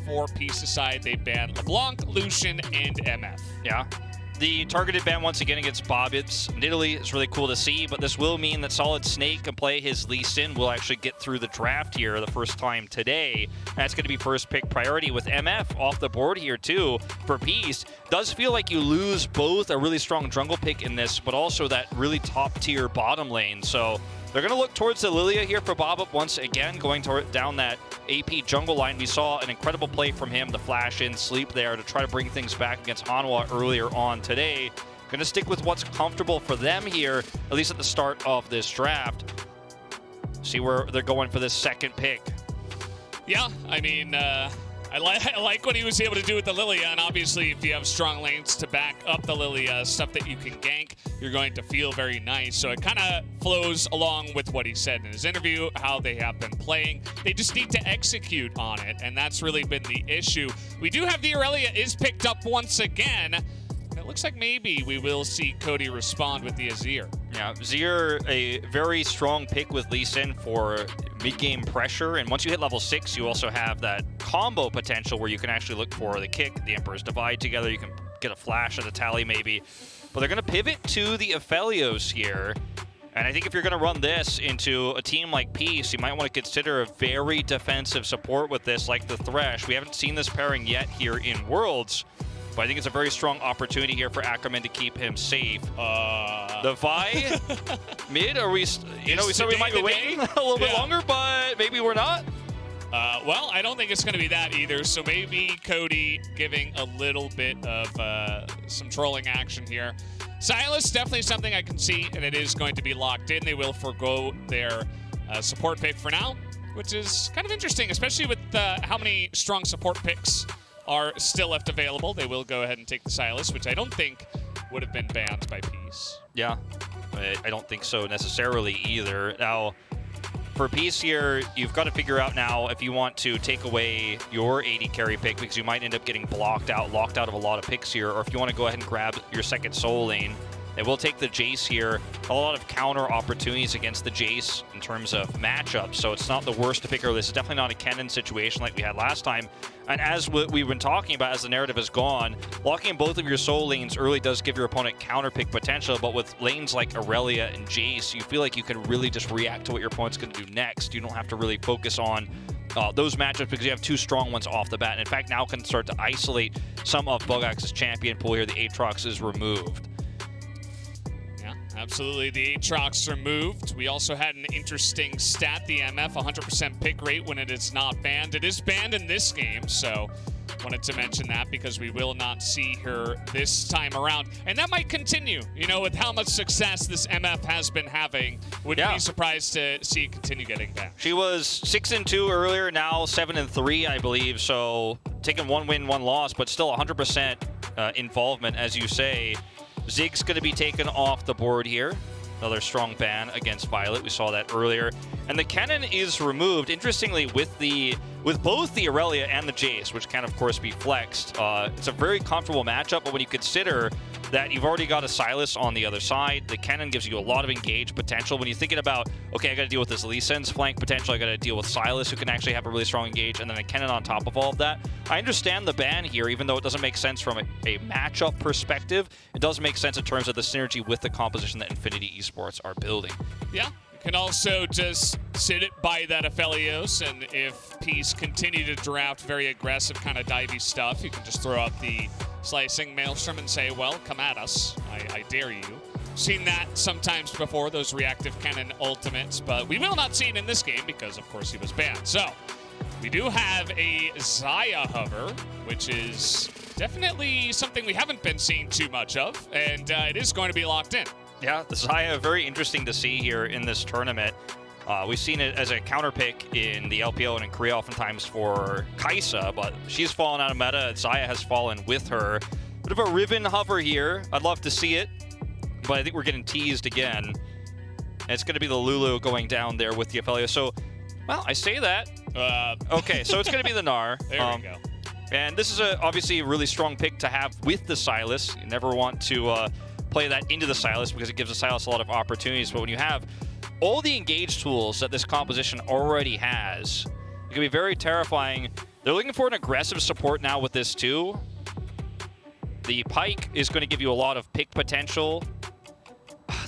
for PCE. They banned LeBlanc, Lucian, and MF. Yeah. The targeted ban once again against Babip in Italy is really cool to see, but this will mean that SolidSnake can play his Lee Sin, will actually get through the draft here the first time today. That's going to be first pick priority with MF off the board here too for Peace. Does feel like you lose both a really strong jungle pick in this, but also that really top tier bottom lane. So they're going to look towards the Lillia here for Babip once again, going down that AP jungle line. We saw an incredible play from him, the flash in, sleep there to try to bring things back against Hanwha earlier on today. Going to stick with what's comfortable for them here, at least at the start of this draft. See where they're going for this second pick. Yeah, I mean, I like what he was able to do with the Lillia, and obviously if you have strong lanes to back up the Lillia, stuff that you can gank, you're going to feel very nice. So it kind of flows along with what he said in his interview, how they have been playing. They just need to execute on it, and that's really been the issue. We do have the Irelia is picked up once again. It looks like maybe we will see Cody respond with the Azir. Yeah, Xayah, a very strong pick with Lee Sin for mid-game pressure, and once you hit level 6, you also have that combo potential where you can actually look for the kick, the Emperor's Divide together, you can get a flash at the tally maybe. But they're going to pivot to the Aphelios here, and I think if you're going to run this into a team like Peace, you might want to consider a very defensive support with this, like the Thresh. We haven't seen this pairing yet here in Worlds, but I think it's a very strong opportunity here for Ackerman to keep him safe. The Vi mid, are we? You know, we said we might be waiting a little bit longer, but maybe we're not. Well, I don't think it's going to be that either. So maybe Cody giving a little bit of some trolling action here. Sylas, definitely something I can see, and it is going to be locked in. They will forgo their support pick for now, which is kind of interesting, especially with how many strong support picks are still left available. They will go ahead and take the Sylas, which I don't think would have been banned by Peace. Yeah, I don't think so necessarily either. Now, for Peace here, you've got to figure out now if you want to take away your AD carry pick, because you might end up getting locked out of a lot of picks here, or if you want to go ahead and grab your second soul lane. They will take the Jayce here. A lot of counter opportunities against the Jayce in terms of matchups, so it's not the worst to pick her. This is definitely not a Kennen situation like we had last time. And as we've been talking about, as the narrative has gone, locking in both of your soul lanes early does give your opponent counter pick potential, but with lanes like Irelia and Jayce, you feel like you can really just react to what your opponent's going to do next. You don't have to really focus on those matchups because you have two strong ones off the bat. And in fact, now can start to isolate some of Buggax's champion pool here. The Aatrox is removed. Absolutely, the Aatrox removed. We also had an interesting stat, the MF 100% pick rate when it is not banned. It is banned in this game, so wanted to mention that because we will not see her this time around. And that might continue, you know, with how much success this MF has been having. Wouldn't be surprised to see it continue getting banned. She was 6-2 earlier, now 7-3, I believe, so taking one win, one loss, but still 100% involvement, as you say. Zig's going to be taken off the board here. Another strong ban against Violet. We saw that earlier. And the Kennen is removed. Interestingly, with both the Irelia and the Jayce, which can, of course, be flexed, it's a very comfortable matchup. But when you consider that you've already got a Sylas on the other side, the Kennen gives you a lot of engage potential. When you're thinking about, okay, I got to deal with this Lee Sin's flank potential, I got to deal with Sylas, who can actually have a really strong engage, and then a Kennen on top of all of that. I understand the ban here, even though it doesn't make sense from a matchup perspective. It does make sense in terms of the synergy with the composition that Infinity Esports are building. Yeah. Can also just sit it by that Aphelios, and if Peace continue to draft very aggressive kind of divey stuff, you can just throw out the slicing Maelstrom and say, well, come at us. I dare you. Seen that sometimes before, those reactive Kennen ultimates, but we will not see it in this game because, of course, he was banned. So, we do have a Xayah hover, which is definitely something we haven't been seeing too much of, and it is going to be locked in. Yeah, the Xayah, very interesting to see here in this tournament. We've seen it as a counter pick in the LPO and in Korea oftentimes for Kai'Sa, but she's fallen out of meta. Xayah has fallen with her. Bit of a Riven hover here. I'd love to see it, but I think we're getting teased again. And it's going to be the Lulu going down there with the Aphelios. So, well, I say that. Okay, so it's going to be the Gnar. There we go. And this is obviously a really strong pick to have with the Sylas. You never want to play that into the Sylas because it gives the Sylas a lot of opportunities. But when you have all the engage tools that this composition already has, it can be very terrifying They're looking for an aggressive support now with this too. The Pike is going to give you a lot of pick potential.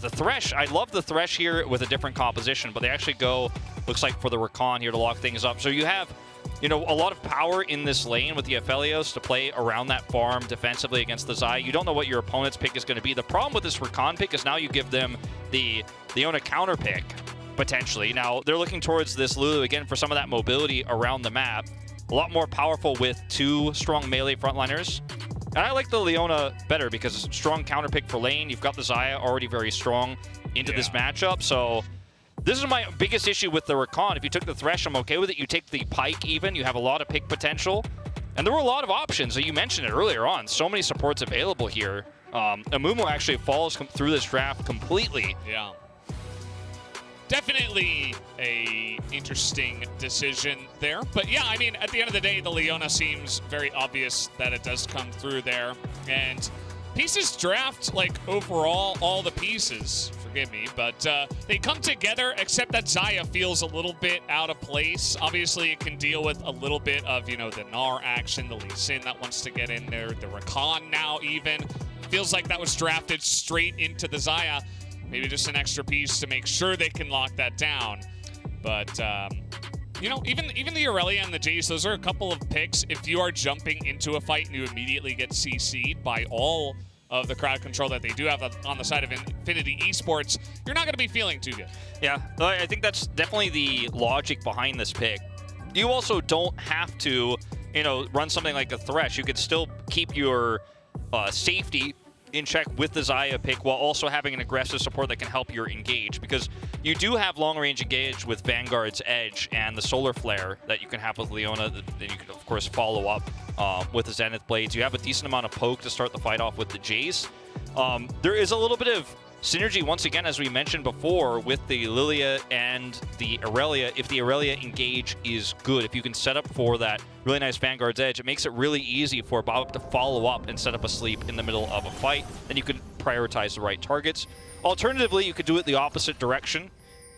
The Thresh, I love the Thresh here with a different composition, but they actually go, looks like, for the Rakan here to lock things up. So you have, you know, a lot of power in this lane with the Aphelios to play around that farm defensively against the Xayah. You don't know what your opponent's pick is going to be. The problem with this Rakan pick is now you give them the Leona counter pick, potentially. Now, they're looking towards this Lulu again for some of that mobility around the map. A lot more powerful with 2 strong melee frontliners. And I like the Leona better because strong counter pick for lane. You've got the Xayah already very strong into this matchup. So this is my biggest issue with the Rakan. If you took the Thresh, I'm okay with it. You take the Pike even. You have a lot of pick potential. And there were a lot of options. You mentioned it earlier on. So many supports available here. Amumu actually falls through this draft completely. Yeah. Definitely a interesting decision there. But yeah, I mean, at the end of the day, the Leona seems very obvious that it does come through there. And pieces draft, like, overall, all the pieces, forgive me, but they come together, except that Xayah feels a little bit out of place. Obviously, it can deal with a little bit of, you know, the Gnar action, the Lee Sin that wants to get in there, the Rakan now even. Feels like that was drafted straight into the Xayah. Maybe just an extra piece to make sure they can lock that down. But, you know, even the Irelia and the Jayce, those are a couple of picks. If you are jumping into a fight and you immediately get CC'd by all of the crowd control that they do have on the side of Infinity Esports, you're not going to be feeling too good. Yeah, I think that's definitely the logic behind this pick. You also don't have to, you know, run something like a Thresh. You could still keep your safety in check with the Xayah pick while also having an aggressive support that can help your engage, because you do have long-range engage with Vanguard's Edge and the Solar Flare that you can have with Leona. Then you can, of course, follow up with the Zenith Blades. You have a decent amount of poke to start the fight off with the Jayce. There is a little bit of synergy, once again, as we mentioned before, with the Lillia and the Irelia. If the Irelia engage is good, if you can set up for that really nice Vanguard's Edge, it makes it really easy for Babip to follow up and set up a sleep in the middle of a fight. Then you can prioritize the right targets. Alternatively, you could do it the opposite direction,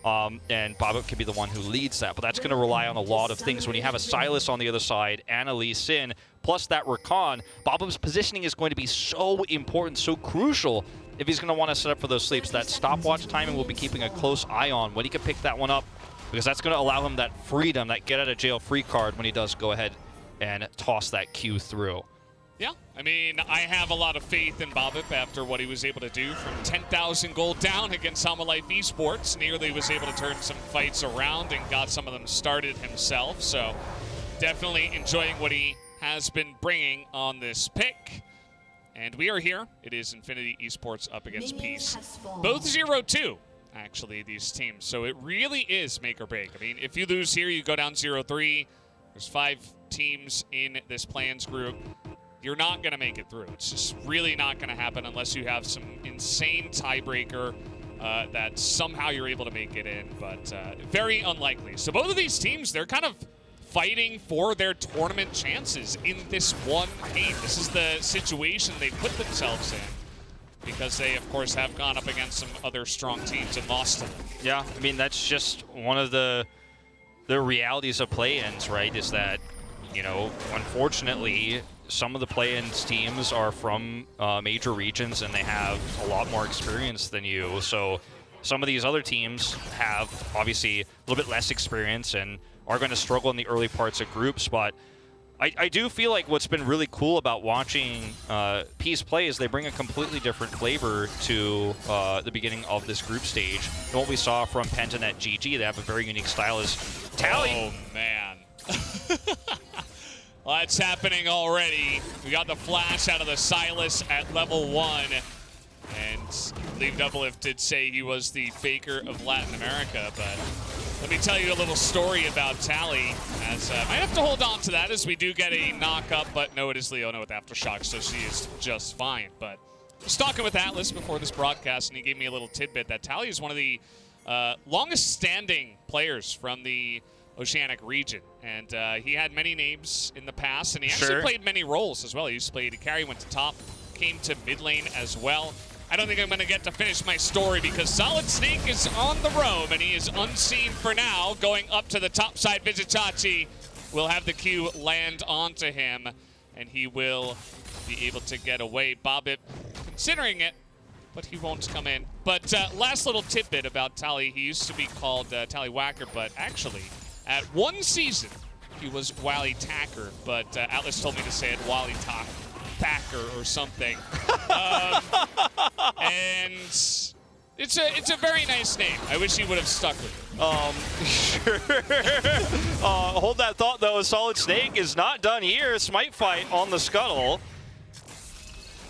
and Babip can be the one who leads that. But that's going to rely on a lot of things. When you have a Sylas on the other side and a Lee Sin, plus that Rakan, Babip's positioning is going to be so important, so crucial if he's going to want to set up for those sleeps. That stopwatch timing will be keeping a close eye on when he can pick that one up, because that's going to allow him that freedom, that get-out-of-jail-free card when he does go ahead and toss that Q through. Yeah, I mean, I have a lot of faith in Babip after what he was able to do from 10,000 gold down against INF Esports. Nearly was able to turn some fights around and got some of them started himself. So definitely enjoying what he has been bringing on this pick. And we are here. It is Infinity Esports up against Peace. Both 0-2, actually, these teams. So it really is make or break. I mean, if you lose here, you go down 0-3. There's 5 teams in this plans group. You're not going to make it through. It's just really not going to happen unless you have some insane tiebreaker that somehow you're able to make it in. But very unlikely. So both of these teams, they're kind of fighting for their tournament chances in this one game. This is the situation they put themselves in, because they, of course, have gone up against some other strong teams and lost to them. Yeah, I mean, that's just one of the realities of play-ins, right, is that, you know, unfortunately, some of the play-ins teams are from major regions and they have a lot more experience than you. So some of these other teams have, obviously, a little bit less experience and are going to struggle in the early parts of groups. But I do feel like what's been really cool about watching Peace play is they bring a completely different flavor to the beginning of this group stage. And what we saw from Pentanet GG, they have a very unique style is Tally. Oh, man. Well, that's happening already. We got the flash out of the Sylas at level 1. And Leave Doublelift did say he was the faker of Latin America, but let me tell you a little story about Tally. As I have to hold on to that as we do get a knock-up, but no, it is Leona with Aftershock, so she is just fine. But I was talking with Atlas before this broadcast, and he gave me a little tidbit that Tally is one of the longest-standing players from the Oceanic region. And he had many names in the past, and he actually played many roles as well. He used to play AD carry, went to top, came to mid lane as well. I don't think I'm going to get to finish my story because SolidSnake is on the roam, and he is unseen for now, going up to the top side. Vizicsacsi will have the Q land onto him, and he will be able to get away. Babip considering it, but he won't come in. But last little tidbit about Tally. He used to be called Tallywhacker, but actually, at one season, he was Wally Tacker, but Atlas told me to say it Wally Thacker or something. And it's a very nice name. I wish he would have stuck with it. Sure. Hold that thought, though. SolidSnake is not done here. Smite fight on the scuttle.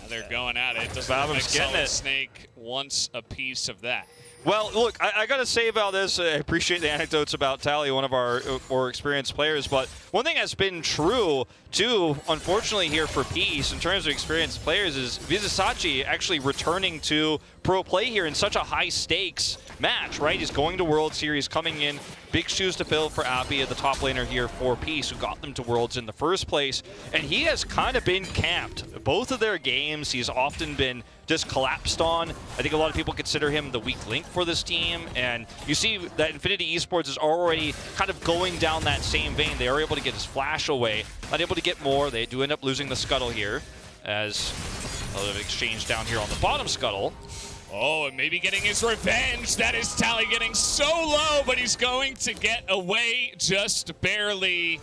They're going at it. Doesn't look like SolidSnake wants a piece of that. Well, look, I got to say about this, I appreciate the anecdotes about Tally, one of our more experienced players, but one thing that's been true, too, unfortunately here for Peace, in terms of experienced players, is Vizicsacsi actually returning to pro play here in such a high-stakes match, right? He's going to World Series, coming in, big shoes to fill for Appy, the top laner here for Peace, who got them to Worlds in the first place, and he has kind of been camped. Both of their games, he's often been just collapsed on. I think a lot of people consider him the weak link for this team, and you see that Infinity Esports is already kind of going down that same vein. They are able to get his flash away, not able to get more. They do end up losing the scuttle here, as a little exchange down here on the bottom scuttle. Oh, and maybe getting his revenge. That is Tally getting so low, but he's going to get away just barely.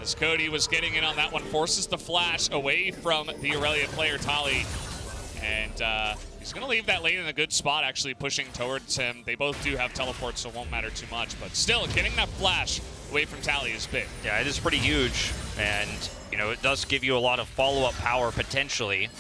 As Cody was getting in on that one, forces the flash away from the Irelia player, Tally. And he's going to leave that lane in a good spot, actually pushing towards him. They both do have teleports, so it won't matter too much. But still, getting that flash away from Tally is big. Yeah, it is pretty huge. And, you know, it does give you a lot of follow-up power, potentially.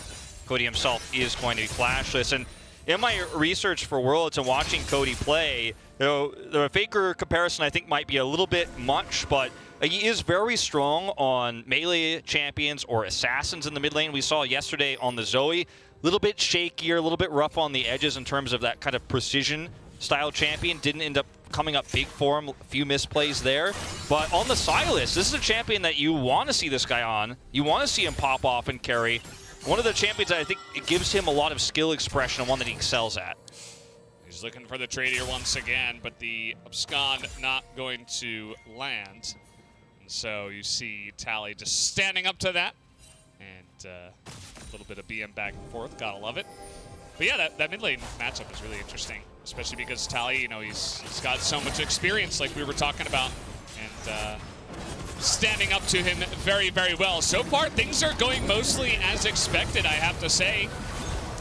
Cody himself is going to be flashless. And in my research for Worlds and watching Cody play, you know, the Faker comparison I think might be a little bit much, but he is very strong on melee champions or assassins in the mid lane. We saw yesterday on the Zoe, a little bit shakier, a little bit rough on the edges in terms of that kind of precision style champion. Didn't end up coming up big for him, a few misplays there. But on the Sylas, this is a champion that you want to see this guy on. You want to see him pop off and carry. One of the champions that I think it gives him a lot of skill expression and one that he excels at. He's looking for the trade here once again, but the abscond not going to land. And so you see Tally just standing up to that. And a little bit of BM back and forth. Gotta love it. But yeah, that mid lane matchup is really interesting, especially because Tally, you know, he's got so much experience like we were talking about. And standing up to him very, very well. So far, things are going mostly as expected, I have to say.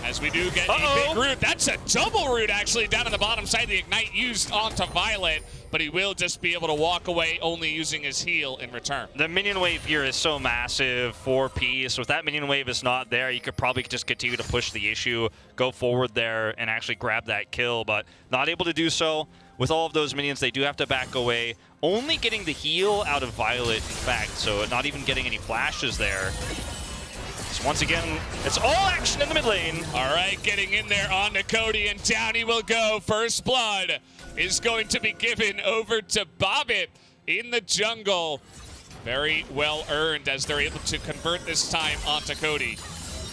As we do get a big root. That's a double root, actually, down on the bottom side. The Ignite used onto Violet, but he will just be able to walk away, only using his heal in return. The minion wave here is so massive for Peace. If that minion wave is not there, you could probably just continue to push the issue, go forward there, and actually grab that kill, but not able to do so. With all of those minions, they do have to back away. Only getting the heal out of Violet, in fact, so not even getting any flashes there. So once again, it's all action in the mid lane. All right, getting in there onto Cody, and down he will go. First blood is going to be given over to Babip in the jungle. Very well earned as they're able to convert this time onto Cody.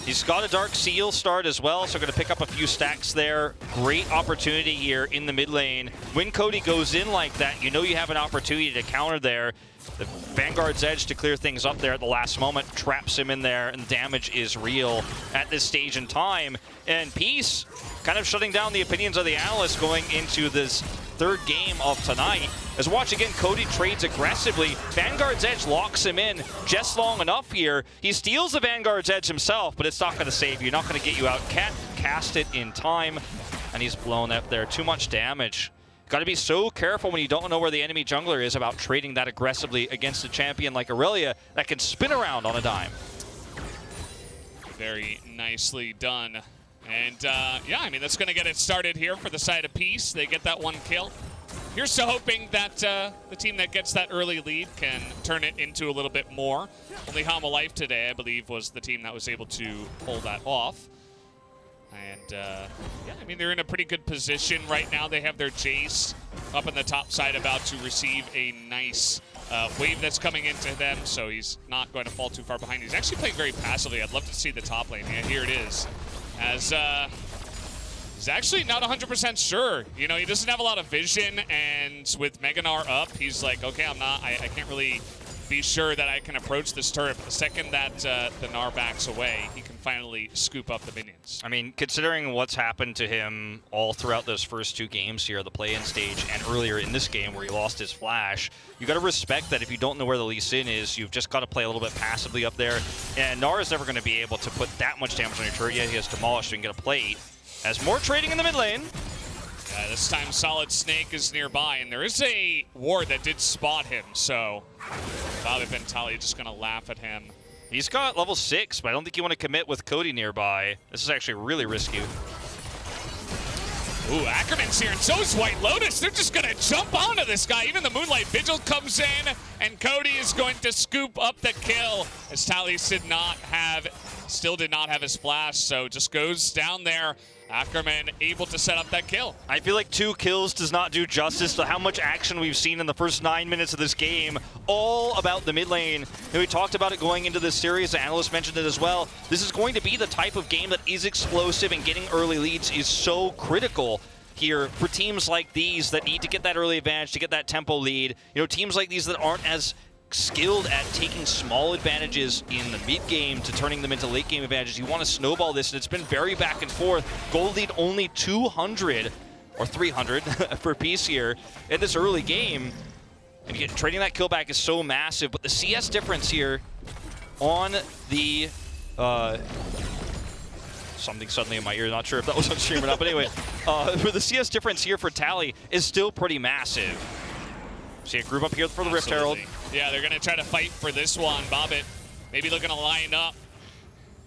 He's got a Dark Seal start as well, so going to pick up a few stacks there. Great opportunity here in the mid lane. When Cody goes in like that, you know you have an opportunity to counter there. The Vanguard's Edge to clear things up there at the last moment, traps him in there, and the damage is real at this stage in time. And Peace kind of shutting down the opinions of the analysts going into this third game of tonight. As watch again, Cody trades aggressively. Vanguard's Edge locks him in just long enough here. He steals the Vanguard's Edge himself, but it's not going to save you, not going to get you out. Can't cast it in time, and he's blown up there. Too much damage. Got to be so careful when you don't know where the enemy jungler is about trading that aggressively against a champion like Irelia that can spin around on a dime. Very nicely done. And yeah, I mean, that's going to get it started here for the side of Peace. They get that one kill. Here's to hoping that the team that gets that early lead can turn it into a little bit more. Only Hama Life today, I believe, was the team that was able to pull that off. And yeah, I mean, they're in a pretty good position right now. They have their Jayce up on the top side about to receive a nice wave that's coming into them, so he's not going to fall too far behind. He's actually playing very passively. I'd love to see the top lane. Yeah, here it is. As he's actually not 100% sure. You know, he doesn't have a lot of vision, and with Gnar up, he's like, okay, I can't really be sure that I can approach this turret. But the second that the Gnar backs away, he can finally scoop up the minions. I mean, considering what's happened to him all throughout those first 2 games here, the play-in stage, and earlier in this game where he lost his flash, you got to respect that if you don't know where the Lee Sin is, you've just got to play a little bit passively up there. And Gnar is never going to be able to put that much damage on your turret. Yeah, he has demolished and get a plate. As more trading in the mid lane. This time SolidSnake is nearby, and there is a ward that did spot him, so Babip and Tali just going to laugh at him. He's got level 6, but I don't think you want to commit with Cody nearby. This is actually really risky. Ooh, Ackerman's here, and so is Whitelotus. They're just going to jump onto this guy. Even the Moonlight Vigil comes in, and Cody is going to scoop up the kill, as Tali still did not have his flash, so just goes down there. Ackerman able to set up that kill. I feel like 2 kills does not do justice to how much action we've seen in the first 9 minutes of this game. All about the mid lane. And we talked about it going into this series. The analyst mentioned it as well. This is going to be the type of game that is explosive, and getting early leads is so critical here for teams like these that need to get that early advantage, to get that tempo lead. You know, teams like these that aren't as skilled at taking small advantages in the mid game to turning them into late game advantages. You want to snowball this, and it's been very back and forth. Gold lead only 200 or 300 for Peace here in this early game. And again, trading that kill back is so massive, but the CS difference here on the something suddenly in my ear, not sure if that was on stream or not, but anyway, for the CS difference here for Tali is still pretty massive. See a group up here for the Rift Herald. Yeah, they're going to try to fight for this one. Babip maybe looking to line up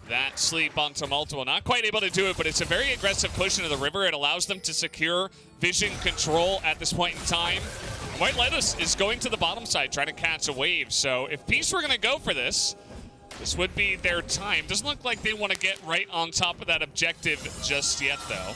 that sleep onto multiple. Not quite able to do it, but it's a very aggressive push into the river. It allows them to secure vision control at this point in time. Whitelotus is going to the bottom side trying to catch a wave. So if Peace were going to go for this, this would be their time. Doesn't look like they want to get right on top of that objective just yet, though.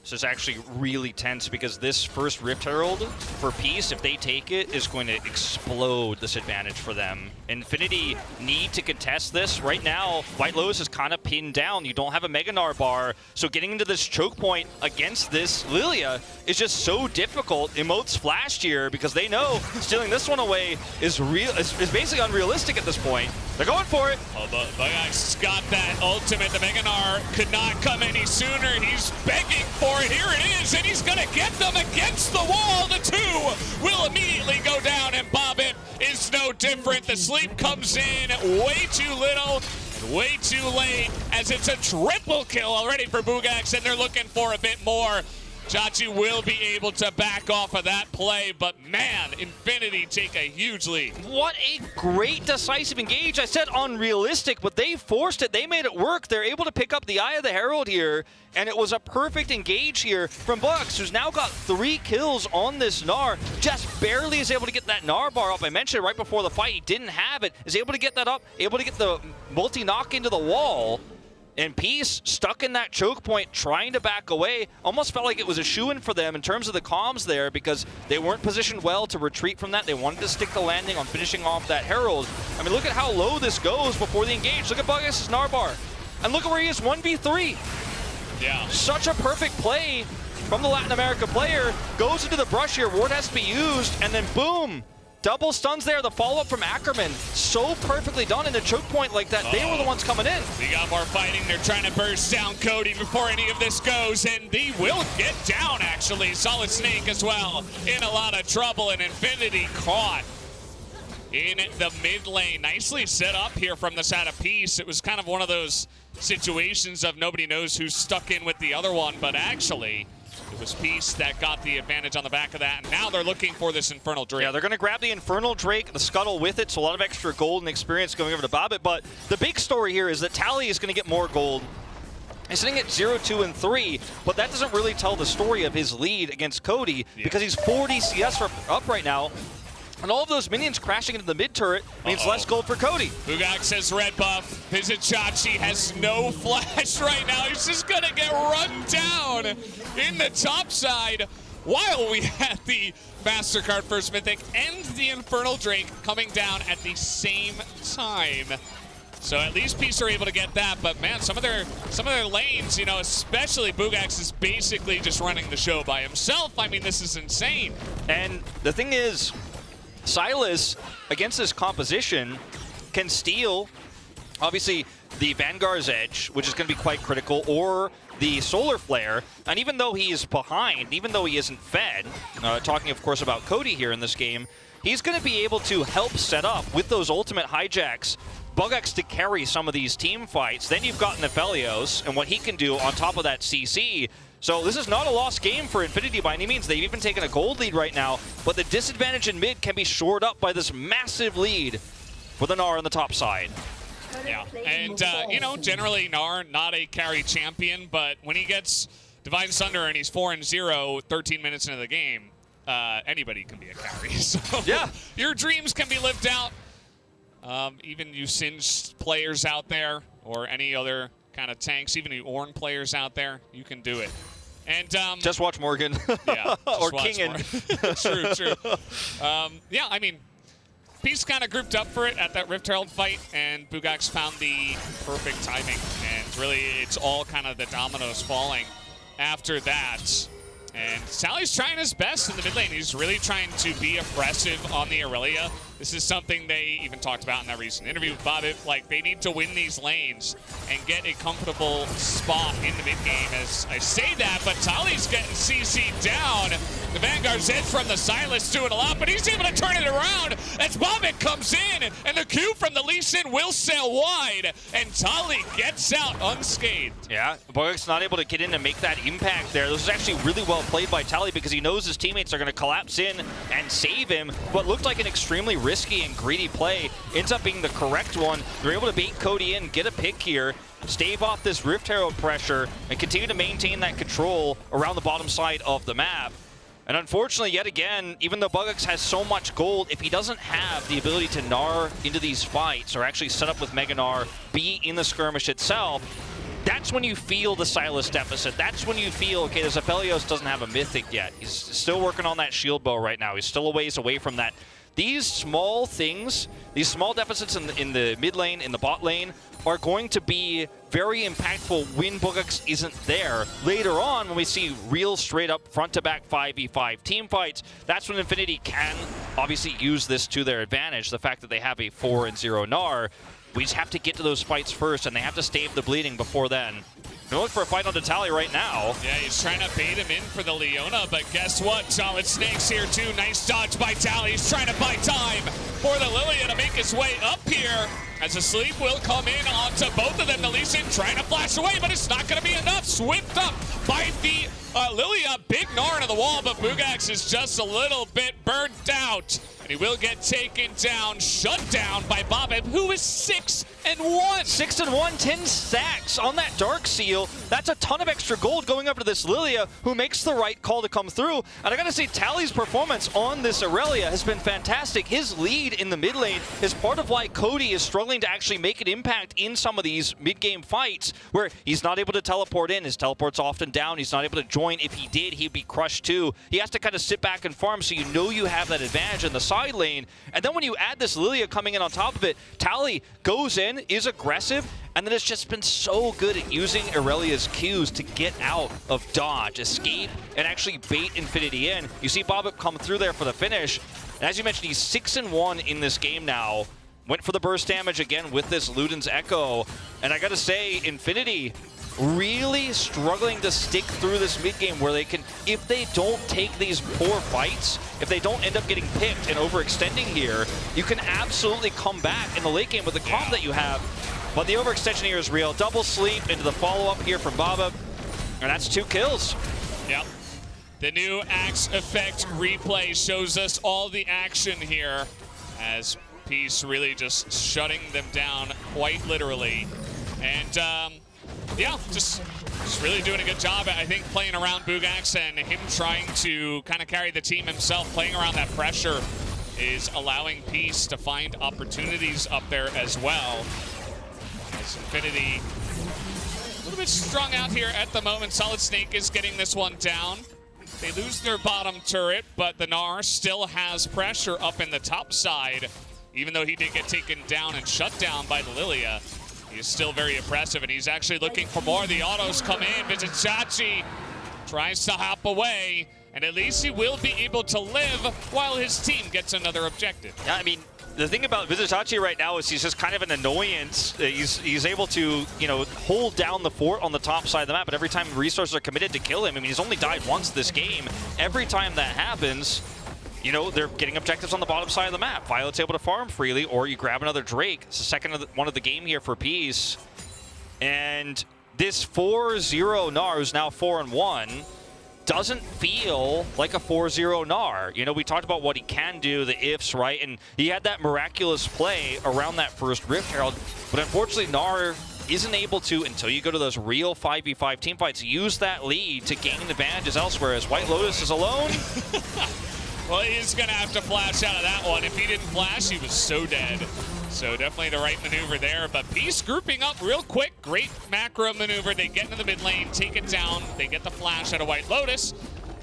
This is actually really tense because this first Rift Herald for Peace, if they take it, is going to explode this advantage for them. Infinity need to contest this. Right now, Whitelotus is kind of pinned down. You don't have a Mega Gnar bar, so getting into this choke point against this Lillia is just so difficult. Emotes flashed here because they know stealing this one away is basically unrealistic at this point. They're going for it. Oh, but Buggax got that ultimate. The Mega Gnar could not come any sooner. He's begging for it. Here it is, and he's going to get them against the wall. The 2 will immediately go down, and Babip is no different. The sleep comes in way too little and way too late, as it's a triple kill already for Buggax, and they're looking for a bit more. Xayah will be able to back off of that play, but man, Infinity take a huge lead. What a great decisive engage. I said unrealistic, but they forced it. They made it work. They're able to pick up the Eye of the Herald here, and it was a perfect engage here from Buggax, who's now got 3 kills on this Gnar. Just barely is able to get that Gnar bar up. I mentioned right before the fight, he didn't have it. Is able to get that up, able to get the multi-knock into the wall. And Peace stuck in that choke point, trying to back away. Almost felt like it was a shoo-in for them in terms of the comms there, because they weren't positioned well to retreat from that. They wanted to stick the landing on finishing off that Herald. I mean, look at how low this goes before the engage. Look at Buggax's Gnar bar. And look at where he is, 1v3. Yeah. Such a perfect play from the Latin America player. Goes into the brush here, ward has to be used, and then boom. Double stuns there, the follow-up from Ackerman. So perfectly done in a choke point like that. They were the ones coming in. We got more fighting. They're trying to burst down Cody before any of this goes, and they will get down, actually. SolidSnake as well in a lot of trouble, and Infinity caught in the mid lane. Nicely set up here from the side of Peace. It was kind of one of those situations of nobody knows who's stuck in with the other one, but actually, it was Peace that got the advantage on the back of that, and now they're looking for this Infernal Drake. Yeah, they're going to grab the Infernal Drake, the Scuttle with it, so a lot of extra gold and experience going over to Babip, but the big story here is that Tali is going to get more gold. He's sitting at 0, 2, and 3, but that doesn't really tell the story of his lead against Cody, because he's 40 CS up right now. And all of those minions crashing into the mid turret means less gold for Cody. Buggax has red buff. Vizicsacsi has no flash right now. He's just going to get run down in the top side, while we had the MasterCard First Mythic and the Infernal Drake coming down at the same time. So at least Peace are able to get that, but man, some of their lanes, you know, especially Buggax is basically just running the show by himself. I mean, this is insane. And the thing is, Sylas, against this composition, can steal, obviously, the Vanguard's Edge, which is going to be quite critical, or the Solar Flare. And even though he is behind, even though he isn't fed, talking, of course, about Cody here in this game, he's going to be able to help set up with those ultimate hijacks Buggax to carry some of these team fights. Then you've got Aphelios and what he can do on top of that CC. So this is not a lost game for Infinity by any means. They've even taken a gold lead right now, but the disadvantage in mid can be shored up by this massive lead for the Gnar on the top side. Yeah, and you know, generally Gnar, not a carry champion, but when he gets Divine Sunder and he's 4-0, 13 minutes into the game, anybody can be a carry. So yeah, your dreams can be lived out. Even you Singed players out there, or any other kind of tanks, even you Ornn players out there, you can do it. And just watch Morgan. Yeah, or Kingen. True. Yeah, I mean, Peace kind of grouped up for it at that Rift Herald fight, and Buggax found the perfect timing. And really, it's all kind of the dominoes falling after that. And Sally's trying his best in the mid lane. He's really trying to be aggressive on the Irelia. This is something they even talked about in that recent interview with Babip. Like, they need to win these lanes and get a comfortable spot in the mid game. As I say that, but Tali's getting CC'd down. The Vanguard's Edge from the Sylas doing a lot, but he's able to turn it around as Babip comes in, and the Q from the Lee Sin will sail wide, and Tali gets out unscathed. Yeah, Buggax not able to get in and make that impact there. This is actually really well played by Tali because he knows his teammates are going to collapse in and save him. What looked like an extremely risky and greedy play ends up being the correct one. They're able to bait Cody in, get a pick here, stave off this Rift Herald pressure, and continue to maintain that control around the bottom side of the map. And unfortunately, yet again, even though Buggax has so much gold, if he doesn't have the ability to Gnar into these fights, or actually set up with Mega Gnar, be in the skirmish itself, that's when you feel the Sylas deficit. That's when you feel, okay, this Aphelios doesn't have a Mythic yet. He's still working on that shield bow right now. He's still a ways away from that. These small things, these small deficits in the mid lane, in the bot lane, are going to be very impactful when Buggax isn't there. Later on, when we see real straight-up front-to-back 5v5 team fights, that's when Infinity can obviously use this to their advantage, the fact that they have a 4-0 Gnar. We just have to get to those fights first, and they have to stave the bleeding before then. They're looking for a fight on the Tali right now. Yeah, he's trying to bait him in for the Leona, but guess what? SolidSnake's here too. Nice dodge by Tali. He's trying to buy time for the Lillia to make his way up here. As a sleep will come in onto both of them. The Lee Sin trying to flash away, but it's not going to be enough. Swift up by the Lillia. Big Gnar into the wall, but Buggax is just a little bit burnt out. And he will get taken down, shut down by Babip, who is 6-1. 6-1, 10 stacks on that Dark Seal. That's a ton of extra gold going up to this Lillia, who makes the right call to come through. And I gotta say, Tali's performance on this Irelia has been fantastic. His lead in the mid lane is part of why Cody is struggling to actually make an impact in some of these mid-game fights, where he's not able to teleport in. His teleport's often down. He's not able to join. If he did, he'd be crushed too. He has to kind of sit back and farm, so you know you have that advantage in the side lane. And then when you add this Lillia coming in on top of it, Tali goes in, is aggressive, and then it's just been so good at using Irelia's Qs to get out of dodge, escape, and actually bait Infinity in. You see Babip come through there for the finish. And as you mentioned, he's 6-1 in this game now. Went for the burst damage again with this Luden's Echo. And I gotta say, Infinity really struggling to stick through this mid game where they can, if they don't take these poor fights, if they don't end up getting picked and overextending here, you can absolutely come back in the late game with the comp that you have. But the overextension here is real. Double sleep into the follow-up here from Babip, and that's 2 kills. Yep. The new Axe effect replay shows us all the action here as Peace really just shutting them down quite literally. And yeah, just really doing a good job, I think, playing around Buggax, and him trying to kind of carry the team himself, playing around that pressure is allowing Peace to find opportunities up there as well. As Infinity a little bit strung out here at the moment. SolidSnake is getting this one down. They lose their bottom turret, but the Gnar still has pressure up in the top side. Even though he did get taken down and shut down by the Lillia, he is still very impressive, and he's actually looking for more. The autos come in. Vizicsacsi tries to hop away, and at least he will be able to live while his team gets another objective. Yeah, I mean, the thing about Vizicsacsi right now is he's just kind of an annoyance. He's able to, you know, hold down the fort on the top side of the map, but every time resources are committed to kill him, I mean, he's only died once this game. Every time that happens, you know, they're getting objectives on the bottom side of the map. Violet's able to farm freely, or you grab another Drake. It's the second one of the game here for Peace. And this 4-0 Gnar, who's now 4-1, doesn't feel like a 4-0 Gnar. You know, we talked about what he can do, the ifs, right? And he had that miraculous play around that first Rift Herald, but unfortunately Gnar isn't able to, until you go to those real 5v5 team fights, use that lead to gain advantages elsewhere, as Whitelotus is alone. Well, he's going to have to flash out of that one. If he didn't flash, he was so dead. So definitely the right maneuver there. But Peace grouping up real quick. Great macro maneuver. They get into the mid lane, take it down. They get the flash out of Whitelotus.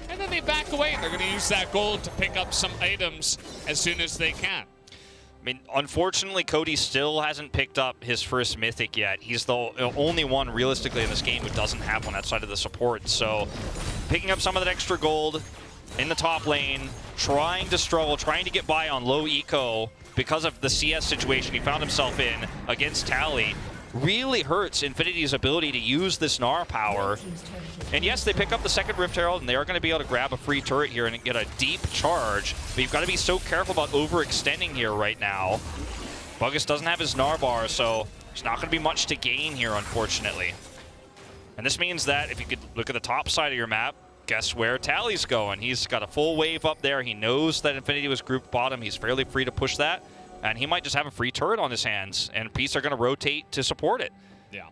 And then they back away. They're going to use that gold to pick up some items as soon as they can. I mean, unfortunately, Cody still hasn't picked up his first mythic yet. He's the only one realistically in this game who doesn't have one outside of the support. So picking up some of that extra gold in the top lane, trying to struggle, trying to get by on low eco because of the CS situation he found himself in against Tally, really hurts Infinity's ability to use this Gnar power. And yes, they pick up the second Rift Herald, and they are going to be able to grab a free turret here and get a deep charge. But you've got to be so careful about overextending here right now. Buggax doesn't have his Gnar bar, so there's not going to be much to gain here, unfortunately. And this means that if you could look at the top side of your map, guess where Tally's going? He's got a full wave up there. He knows that Infinity was grouped bottom. He's fairly free to push that. And he might just have a free turret on his hands. And Peace are going to rotate to support it. Yeah.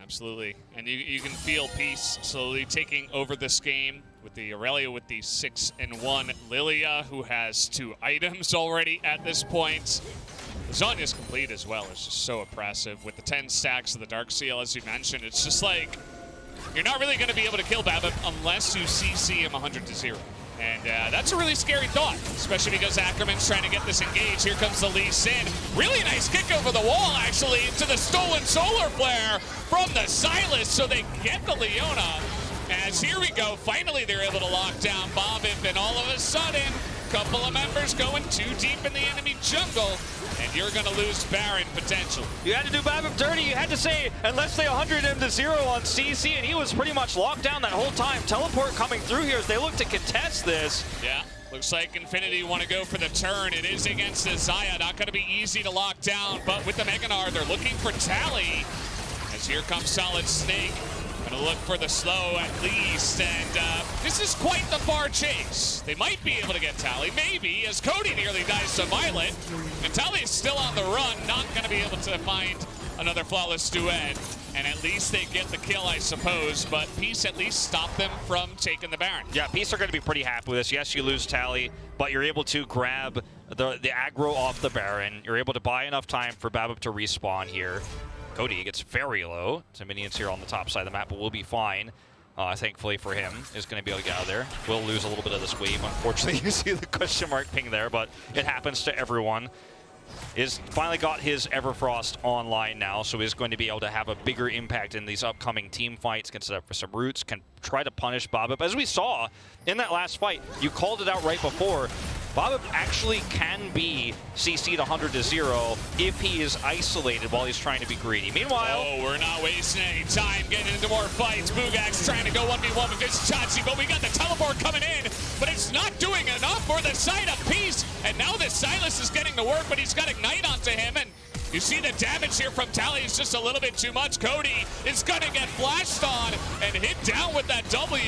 Absolutely. And you can feel Peace slowly taking over this game with the Irelia with the 6-1 Lillia, who has 2 items already at this point. The Xayah is complete as well. It's just so oppressive. With the 10 stacks of the Dark Seal, as you mentioned, it's just like you're not really going to be able to kill Babip unless you CC him 100-0. And that's a really scary thought, especially because Ackerman's trying to get this engaged. Here comes the Lee Sin. Really nice kick over the wall, actually, into the stolen solar flare from the Sylas, so they get the Leona. As here we go, finally they're able to lock down Babip, and all of a sudden, a couple of members going too deep in the enemy jungle, and you're going to lose Baron potentially. You had to do Babip dirty. You had to say, unless they 100 him to 0 on CC, and he was pretty much locked down that whole time. Teleport coming through here as they look to contest this. Yeah, looks like Infinity want to go for the turn. It is against the Xayah. Not going to be easy to lock down, but with the Mega Gnar, they're looking for Tally. As here comes SolidSnake. Gonna look for the slow at least, and this is quite the far chase. They might be able to get Tally, maybe, as Cody nearly dies to Violet. And Tally is still on the run, not gonna be able to find another flawless duet. And at least they get the kill, I suppose, but Peace at least stopped them from taking the Baron. Yeah, Peace are gonna be pretty happy with this. Yes, you lose Tally, but you're able to grab the aggro off the Baron. You're able to buy enough time for Babip to respawn here. Cody gets very low. Some minions here on the top side of the map, but we'll be fine. Thankfully for him, is going to be able to get out of there. Will lose a little bit of this wave, unfortunately. You see the question mark ping there, but it happens to everyone. Is finally got his Everfrost online now, so is going to be able to have a bigger impact in these upcoming team fights. Can set up for some roots, can try to punish Babip. As we saw in that last fight, you called it out right before. Babip actually can be CC'd 100-0 if he is isolated while he's trying to be greedy. Meanwhile... Oh, we're not wasting any time getting into more fights. Buggax trying to go 1v1 with Vizicsacsi, but we got the teleport coming in, but it's not doing enough for the side of Peace. And now the Sylas is getting to work, but he's got Ignite onto him, and you see the damage here from Tally is just a little bit too much. Cody is going to get flashed on and hit down with that W.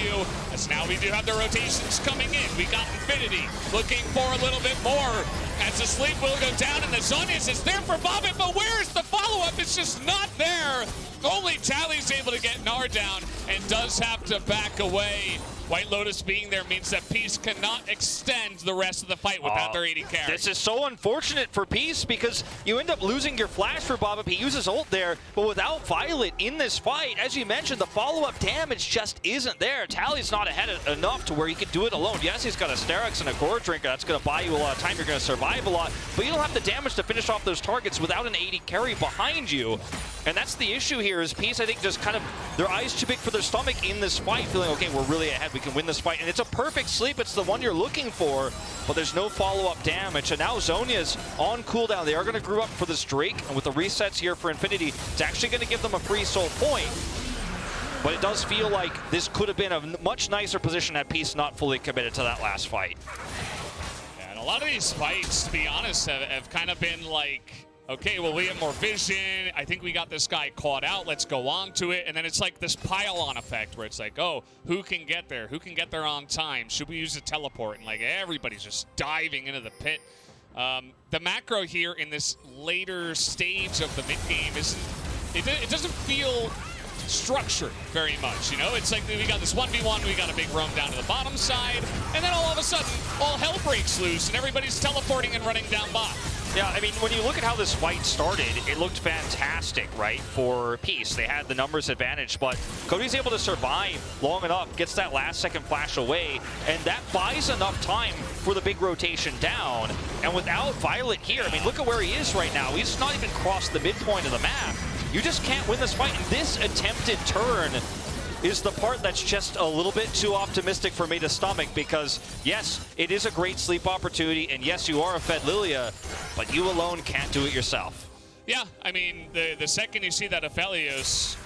As now we do have the rotations coming in. We got Infinity looking for a little bit more. As the sleep will go down and the Zonius is there for Babip, but where is the follow-up? It's just not there. Only Tally's able to get Gnar down and does have to back away. Whitelotus being there means that Peace cannot extend the rest of the fight without their AD carry. This is so unfortunate for Peace because you end up losing your flash for Babip. He uses ult there, but without Violet in this fight, as you mentioned, the follow-up damage just isn't there. Tally's not ahead enough to where he could do it alone. Yes, he's got a Sterex and a Gore Drinker. That's going to buy you a lot of time. You're going to survive a lot, but you don't have the damage to finish off those targets without an AD carry behind you. And that's the issue here is Peace, I think, just kind of their eyes too big for their stomach in this fight, feeling, okay, we're really ahead. we can win this fight. And it's a perfect sleep. It's the one you're looking for, but there's no follow-up damage. And now Zhonya's on cooldown. They are going to group up for this Drake, and with the resets here for Infinity, it's actually going to give them a free soul point. But it does feel like this could have been a much nicer position had Peace not fully committed to that last fight. Yeah, and a lot of these fights, to be honest, have kind of been like, okay, well, we have more vision. I think we got this guy caught out. Let's go on to it. And then it's like this pile-on effect where it's like, oh, who can get there? Who can get there on time? Should we use a teleport? And like everybody's just diving into the pit. The macro here in this later stage of the mid-game it doesn't feel structured very much, you know? It's like we got this 1v1, we got a big roam down to the bottom side, and then all of a sudden, all hell breaks loose and everybody's teleporting and running down bot. Yeah, I mean, when you look at how this fight started, it looked fantastic, right, for Peace. They had the numbers advantage, but Cody's able to survive long enough, gets that last second flash away, and that buys enough time for the big rotation down. And without Violet here, I mean, look at where he is right now. He's not even crossed the midpoint of the map. You just can't win this fight, and this attempted turn is the part that's just a little bit too optimistic for me to stomach, because yes, it is a great sleep opportunity, and yes, you are a fed Lillia, but you alone can't do it yourself. Yeah, I mean, the second you see that Aphelios,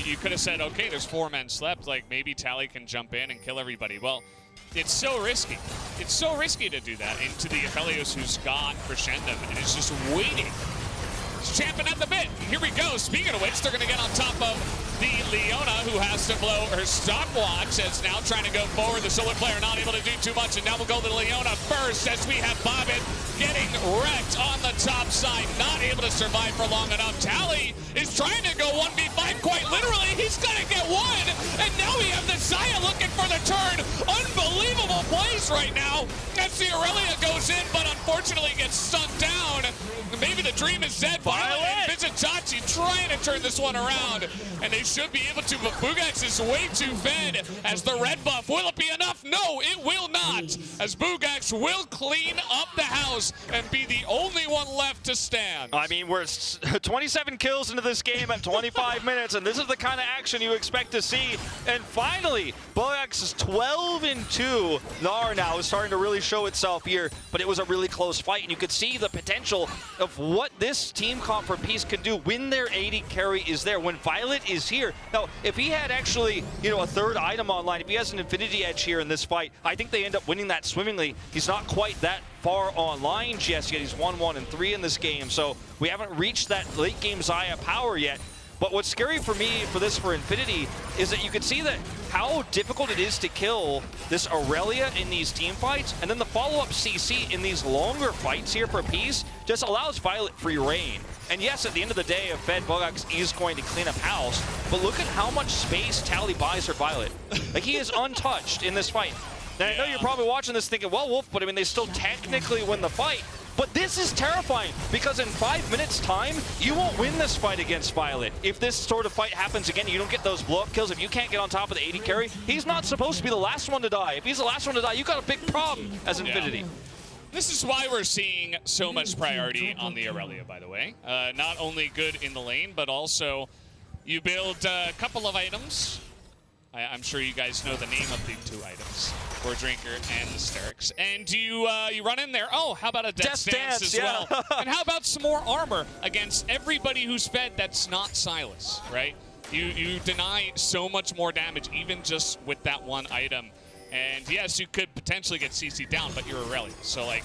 you could have said, okay, there's 4 men slept, like maybe Tally can jump in and kill everybody. Well, it's so risky. It's so risky to do that into the Aphelios who's got Crescendum and is just waiting. He's champing at the bit. Here we go. Speaking of which, they're going to get on top of the Leona, who has to blow her stopwatch. As now trying to go forward. The Solid player not able to do too much. And now we'll go to Leona first as we have Babip getting wrecked on the top side. Not able to survive for long enough. Tally is trying to go 1v5 quite literally. He's going to get one. And now we have the Xayah looking for the turn. Unbelievable plays right now as the Irelia goes in, but unfortunately gets stunned down. Maybe the dream is dead. Violet and Vizicsacsi trying to turn this one around, and they should be able to, but Buggax is way too fed as the red buff. Will it be enough? No, it will not, as Buggax will clean up the house and be the only one left to stand. I mean, we're 27 kills into this game at 25 minutes, and this is the kind of action you expect to see. And finally, Buggax is 12-2. Gnar now is starting to really show itself here, but it was a really close fight, and you could see the potential of what this team comp for Peace can do when their AD carry is there, when Violet is here. Now, if he had actually, you know, a third item online, if he has an Infinity Edge here in this fight, I think they end up winning that swimmingly. He's not quite that far online just yet. He's 1-1-3 in this game, so we haven't reached that late game Xayah power yet. But what's scary for me for Infinity is that you can see that how difficult it is to kill this Irelia in these team fights, and then the follow-up CC in these longer fights here for Peace just allows Violet free reign. And yes, at the end of the day, a fed Buggax is going to clean up house, but look at how much space Tally buys for Violet. Like, he is untouched in this fight. Now, I know you're probably watching this thinking, well, Wolf, but I mean, they still technically win the fight. But this is terrifying, because in 5 minutes time, you won't win this fight against Violet. If this sort of fight happens again, you don't get those blow-up kills, if you can't get on top of the AD carry, he's not supposed to be the last one to die. If he's the last one to die, you got a big problem as Infinity. This is why we're seeing so much priority on the Irelia, by the way. Not only good in the lane, but also you build a couple of items. I'm sure you guys know the name of the 2 items, for Drinker and the Sterix. And you run in there, oh, how about a Death Stance as well? And how about some more armor against everybody who's fed that's not Sylas, right? You deny so much more damage even just with that one item. And yes, you could potentially get CC down, but you're Irelia. So like,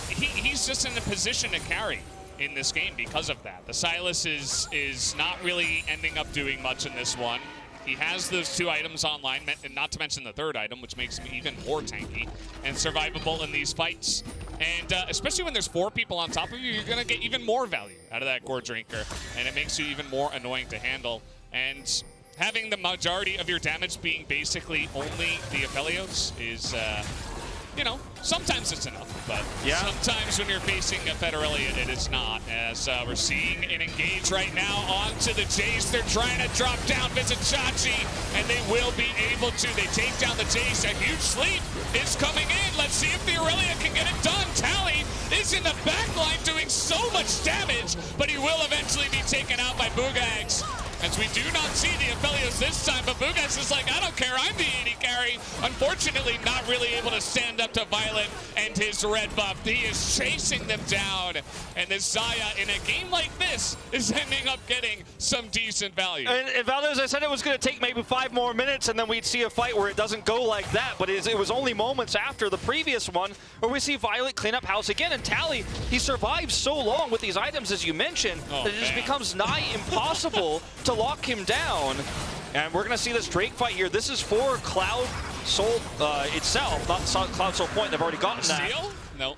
he's just in a position to carry in this game because of that. The Sylas is not really ending up doing much in this one. He has those 2 items online, and not to mention the 3rd item, which makes him even more tanky and survivable in these fights. And especially when there's 4 people on top of you, you're going to get even more value out of that Gore Drinker, and it makes you even more annoying to handle. And having the majority of your damage being basically only the Aphelios is, you know, sometimes it's enough, but sometimes when you're facing a Irelia, it is not. As we're seeing it engage right now onto the Jayce. They're trying to drop down Vizicsacsi, and they will be able to. They take down the Jayce. A huge sleep is coming in. Let's see if the Irelia can get it done. Tally is in the back line doing so much damage, but he will eventually be taken out by Buggax. as we do not see the Aphelios this time, but Buggax is like, I don't care, I'm the AD carry. Unfortunately, not really able to stand up to Violet and his red buff. He is chasing them down, and this Xayah, in a game like this, is ending up getting some decent value. And Valdes, I said it was going to take maybe 5 more minutes, and then we'd see a fight where it doesn't go like that, but it was only moments after the previous one where we see Violet clean up house again, and Tally, he survives so long with these items, as you mentioned, that it just becomes nigh impossible to lock him down. And we're going to see this Drake fight here. This is for Cloud Soul itself, not Cloud Soul Point. They've already gotten that. Steal? Nope.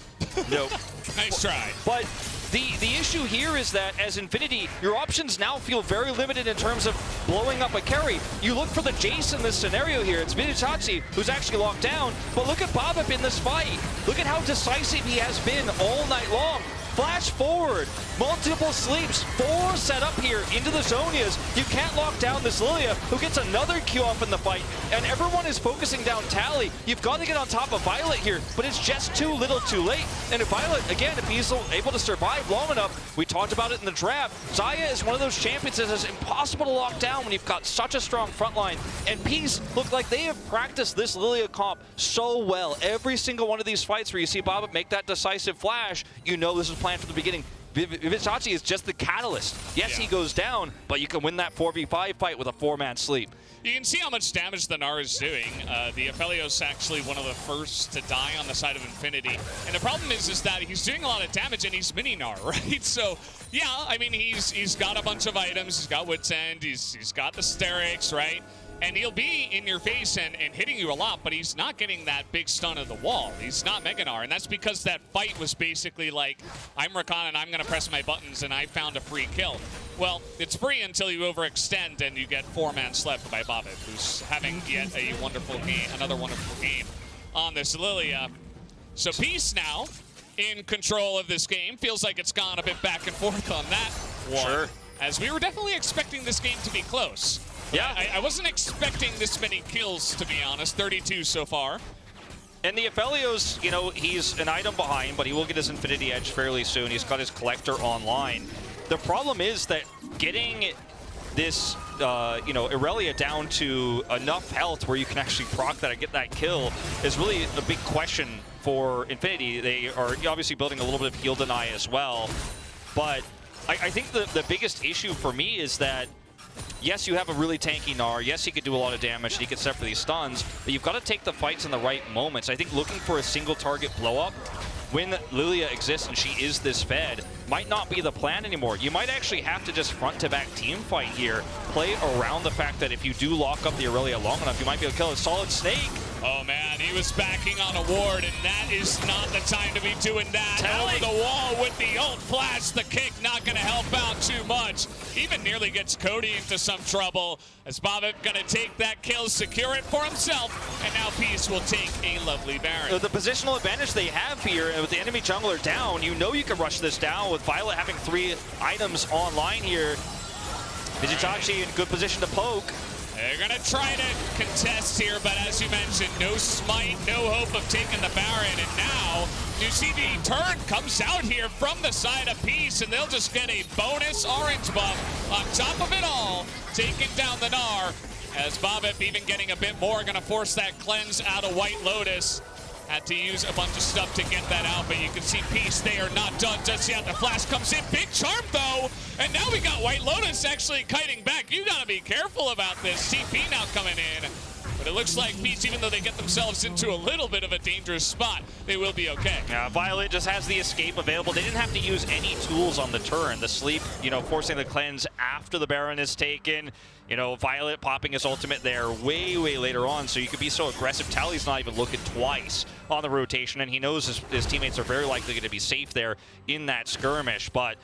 Nope. Nice try. But the issue here is that as Infinity, your options now feel very limited in terms of blowing up a carry. You look for the Jayce in this scenario here. It's Vizicsacsi who's actually locked down. But look at Babip in this fight. Look at how decisive he has been all night long. Flash forward, multiple sleeps, 4 set up here into the Zonias. You can't lock down this Lillia, who gets another Q off in the fight, and everyone is focusing down Tally. You've got to get on top of Violet here, but it's just too little too late. And if Violet, again, if he's able to survive long enough, we talked about it in the draft, Xayah is one of those champions that is impossible to lock down when you've got such a strong front line. And Peace look like they have practiced this Lillia comp so well. Every single one of these fights where you see Babip make that decisive flash, you know this is planned from the beginning. Vizicsacsi is just the catalyst. Yes, he goes down, but you can win that 4v5 fight with a 4-man sleep. You can see how much damage the Gnar is doing. The Aphelios actually one of the first to die on the side of Infinity. And the problem is that he's doing a lot of damage and he's mini Gnar, right? So, yeah, I mean, he's got a bunch of items. He's got Wit's End. He's got the Sterix, right? And he'll be in your face and hitting you a lot, but he's not getting that big stun of the wall. He's not Mega Gnar, and that's because that fight was basically like, I'm Rakan and I'm going to press my buttons and I found a free kill. Well, it's free until you overextend and you get 4-man slept by Babip, who's having yet a wonderful game, another wonderful game on this Lillia. So Peace now in control of this game. Feels like it's gone a bit back and forth on that one. Sure. As we were definitely expecting this game to be close. Yeah. I wasn't expecting this many kills, to be honest. 32 so far. And the Aphelios, you know, he's an item behind, but he will get his Infinity Edge fairly soon. He's got his Collector online. The problem is that getting this, you know, Irelia down to enough health where you can actually proc that and get that kill is really a big question for Infinity. They are obviously building a little bit of heal deny as well. But I think the biggest issue for me is that yes, you have a really tanky Gnar. Yes, he could do a lot of damage, and he could set for these stuns, but you've got to take the fights in the right moments. I think looking for a single target blow-up when Lillia exists and she is this fed might not be the plan anymore. You might actually have to just front-to-back team fight here, play around the fact that if you do lock up the Irelia long enough, you might be able to kill a SolidSnake. Oh man, he was backing on a ward, and that is not the time to be doing that. Over the wall with the ult flash, the kick not going to help out too much. Even nearly gets Cody into some trouble, as Babip going to take that kill, secure it for himself, and now Peace will take a lovely Baron. The positional advantage they have here, with the enemy jungler down, you know you can rush this down with Violet having 3 items online here. Vizicsacsi in good position to poke. They're going to try to contest here, but as you mentioned, no smite, no hope of taking the Baron. And now, you see the turn comes out here from the side of Peace, and they'll just get a bonus orange buff on top of it all, taking down the Gnar. As Babip even getting a bit more, going to force that cleanse out of Whitelotus. Had to use a bunch of stuff to get that out, but you can see Peace, they are not done just yet. The flash comes in, big charm though, and now we got Whitelotus actually kiting back. You gotta be careful about this. TP now coming in, but it looks like Peace, even though they get themselves into a little bit of a dangerous spot, they will be okay. Yeah, Violet just has the escape available. They didn't have to use any tools on the turn. The sleep, you know, forcing the cleanse after the Baron is taken. You know, Violet popping his ultimate there way later on, so you could be so aggressive. Tally's not even looking twice on the rotation, and he knows his teammates are very likely going to be safe there in that skirmish. But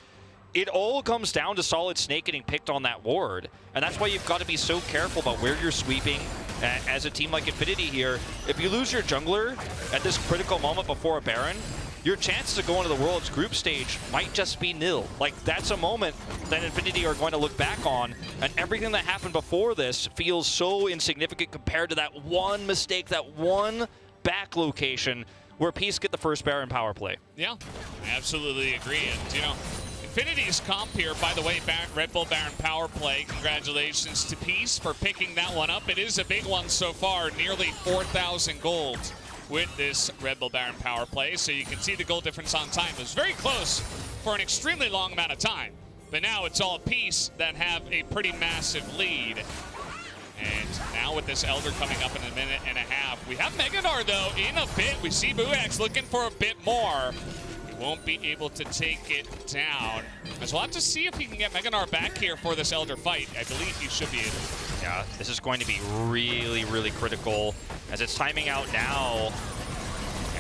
it all comes down to SolidSnake getting picked on that ward, and that's why you've got to be so careful about where you're sweeping. As a team like Infinity here, if you lose your jungler at this critical moment before a Baron, your chances of going to the World's group stage might just be nil. Like, that's a moment that Infinity are going to look back on, and everything that happened before this feels so insignificant compared to that one mistake, that one back location where Peace get the first Baron power play. Yeah, I absolutely agree. And, you know, Infinity's comp here, by the way, Red Bull Baron power play. Congratulations to Peace for picking that one up. It is a big one so far, nearly 4,000 gold with this Red Bull Baron power play. So you can see the goal difference on time. It was very close for an extremely long amount of time. But now it's all Peace that have a pretty massive lead. And now with this Elder coming up in a minute and a half, we have Gnar though in a bit. We see Buggax looking for a bit more. He won't be able to take it down. As we'll have to see if he can get Gnar back here for this Elder fight. I believe he should be able to. Yeah, this is going to be really, really critical as it's timing out now.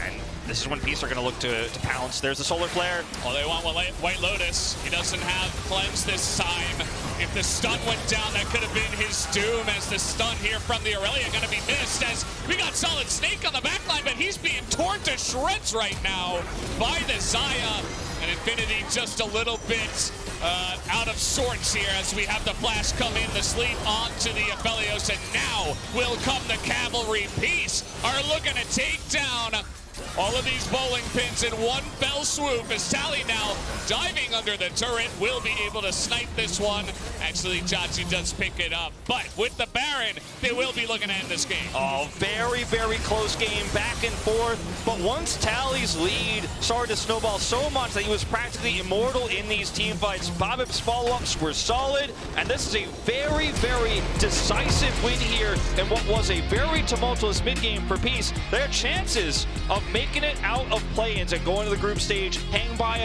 And this is when Peace are going to look to pounce. There's the Solar Flare. Oh, they want Whitelotus. He doesn't have cleanse this time. If the stun went down, that could have been his doom, as the stun here from the Irelia going to be missed, as we got SolidSnake on the backline, but he's being torn to shreds right now by the Xayah. And Infinity just a little bit out of sorts here as we have the flash come in, the sleep onto the Aphelios, and now will come the cavalry. Peace are looking to take down all of these bowling pins in one fell swoop, as Tally now diving under the turret will be able to snipe this one. Actually, Jayce does pick it up, but with the Baron, they will be looking to end this game. Oh, very, very close game, back and forth. But once Tally's lead started to snowball so much that he was practically immortal in these team fights, Babip's follow-ups were solid, and this is a very, very decisive win here in what was a very tumultuous mid-game for Peace. Their chances of making it out of play-ins and going to the group stage hang by